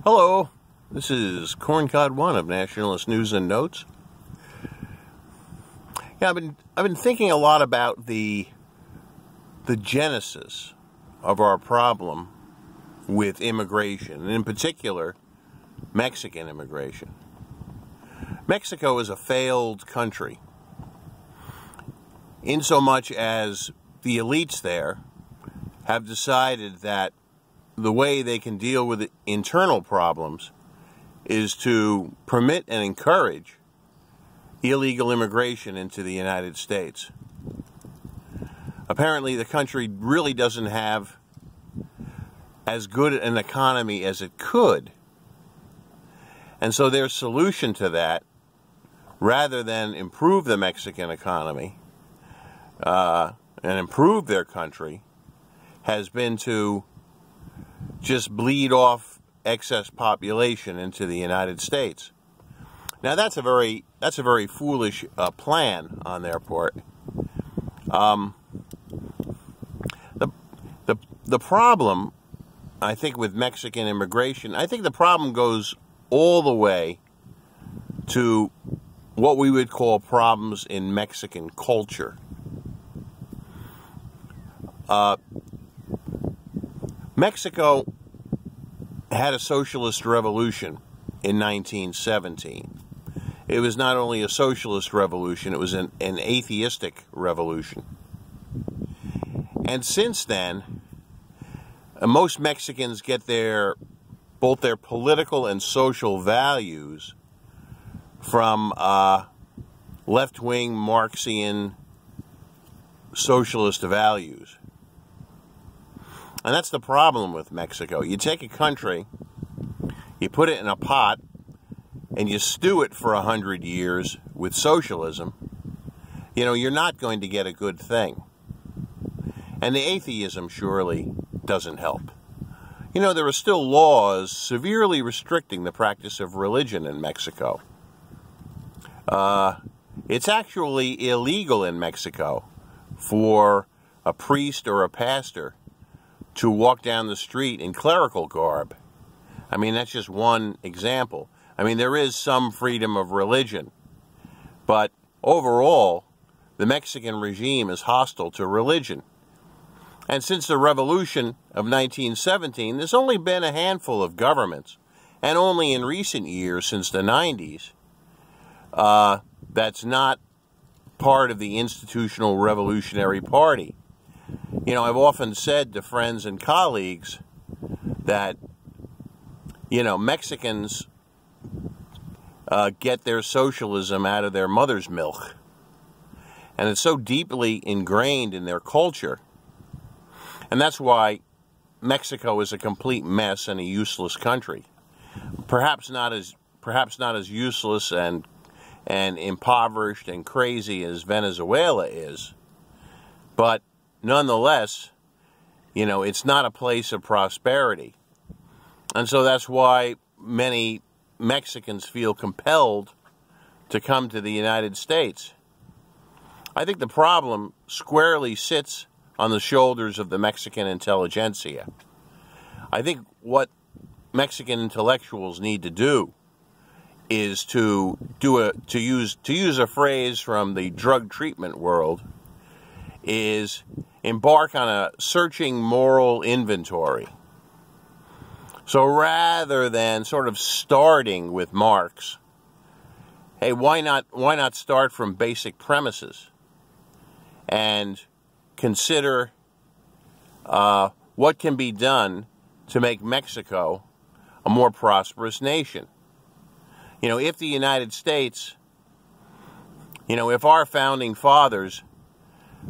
Hello, this is Corncod1 of Nationalist News and Notes. Yeah, I've been thinking a lot about the genesis of our problem with immigration, and in particular, Mexican immigration. Mexico is a failed country, insomuch as the elites there have decided that the way they can deal with internal problems is to permit and encourage illegal immigration into the United States. Apparently, the country really doesn't have as good an economy as it could. And so their solution to that, rather than improve the Mexican economy and improve their country, has been to just bleed off excess population into the United States. Now that's a very foolish plan on their part. The problem, I think, with Mexican immigration, I think the problem goes all the way to what we would call problems in Mexican culture. Mexico had a socialist revolution in 1917. It was not only a socialist revolution, it was an atheistic revolution. And since then, most Mexicans get both their political and social values from left-wing Marxian socialist values. And that's the problem with Mexico. You take a country, you put it in a pot, and you stew it for 100 years with socialism, you're not going to get a good thing. And the atheism surely doesn't help. There are still laws severely restricting the practice of religion in Mexico. It's actually illegal in Mexico for a priest or a pastor to walk down the street in clerical garb. I mean, that's just one example. I mean, there is some freedom of religion, but overall, the Mexican regime is hostile to religion. And since the revolution of 1917, there's only been a handful of governments, and only in recent years, since the 90s, that's not part of the Institutional Revolutionary Party. I've often said to friends and colleagues that, Mexicans get their socialism out of their mother's milk. And it's so deeply ingrained in their culture. And that's why Mexico is a complete mess and a useless country. Perhaps not as useless and impoverished and crazy as Venezuela is, but nonetheless, it's not a place of prosperity. And so that's why many Mexicans feel compelled to come to the United States. I think the problem squarely sits on the shoulders of the Mexican intelligentsia. I think what Mexican intellectuals need to do is to use a phrase from the drug treatment world, is embark on a searching moral inventory. So rather than sort of starting with Marx, hey, why not start from basic premises and consider what can be done to make Mexico a more prosperous nation? If the United States, if our founding fathers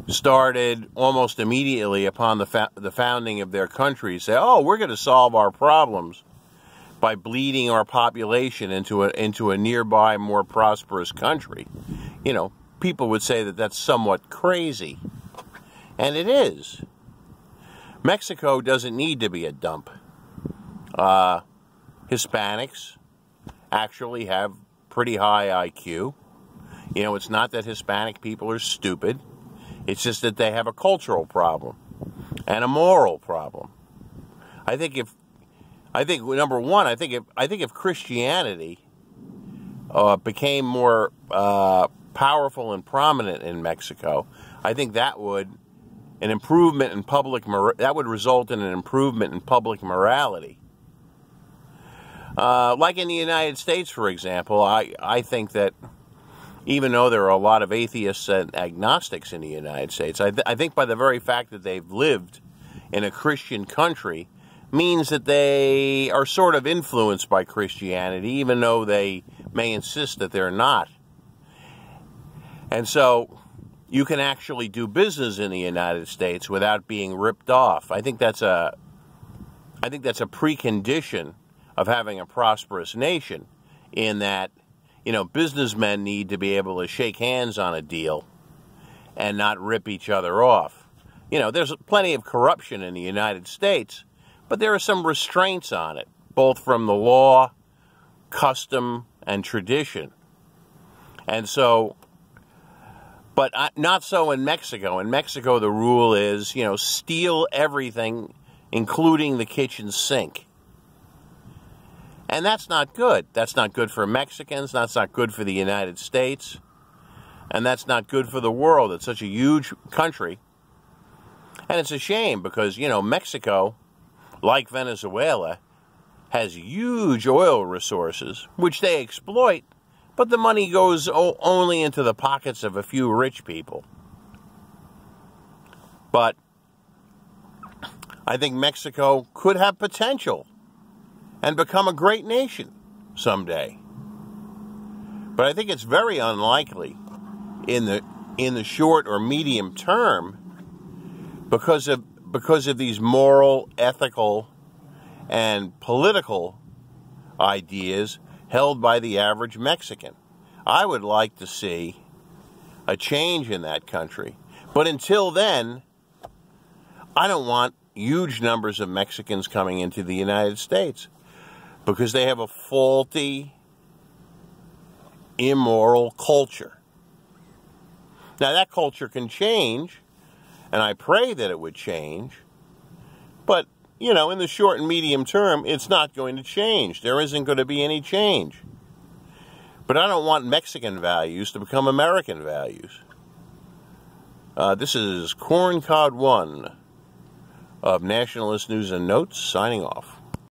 started almost immediately upon the founding of their country, say, oh, we're going to solve our problems by bleeding our population into a nearby, more prosperous country, people would say that that's somewhat crazy. And it is. Mexico doesn't need to be a dump. Hispanics actually have pretty high IQ. It's not that Hispanic people are stupid. It's just that they have a cultural problem and a moral problem. I think if I think, number one, I think if Christianity became more powerful and prominent in Mexico, I think that would result in an improvement in public morality. Like in the United States, for example, I think that even though there are a lot of atheists and agnostics in the United States, I think by the very fact that they've lived in a Christian country means that they are sort of influenced by Christianity, even though they may insist that they're not. And so you can actually do business in the United States without being ripped off. I think that's a precondition of having a prosperous nation, in that, you know, businessmen need to be able to shake hands on a deal and not rip each other off. You know, there's plenty of corruption in the United States, but there are some restraints on it, both from the law, custom, and tradition. And so, but not so in Mexico. In Mexico, the rule is, you know, steal everything, including the kitchen sink. And that's not good. That's not good for Mexicans. That's not good for the United States. And that's not good for the world. It's such a huge country. And it's a shame because, you know, Mexico, like Venezuela, has huge oil resources, which they exploit, but the money goes only into the pockets of a few rich people. But I think Mexico could have potential and become a great nation someday. But I think it's very unlikely in the short or medium term because of these moral, ethical, and political ideas held by the average Mexican. I would like to see a change in that country. But until then, I don't want huge numbers of Mexicans coming into the United States because they have a faulty, immoral culture. Now, that culture can change, and I pray that it would change, but, you know, in the short and medium term, it's not going to change. There isn't going to be any change. But I don't want Mexican values to become American values. This is Corncod 1 of Nationalist News and Notes, signing off.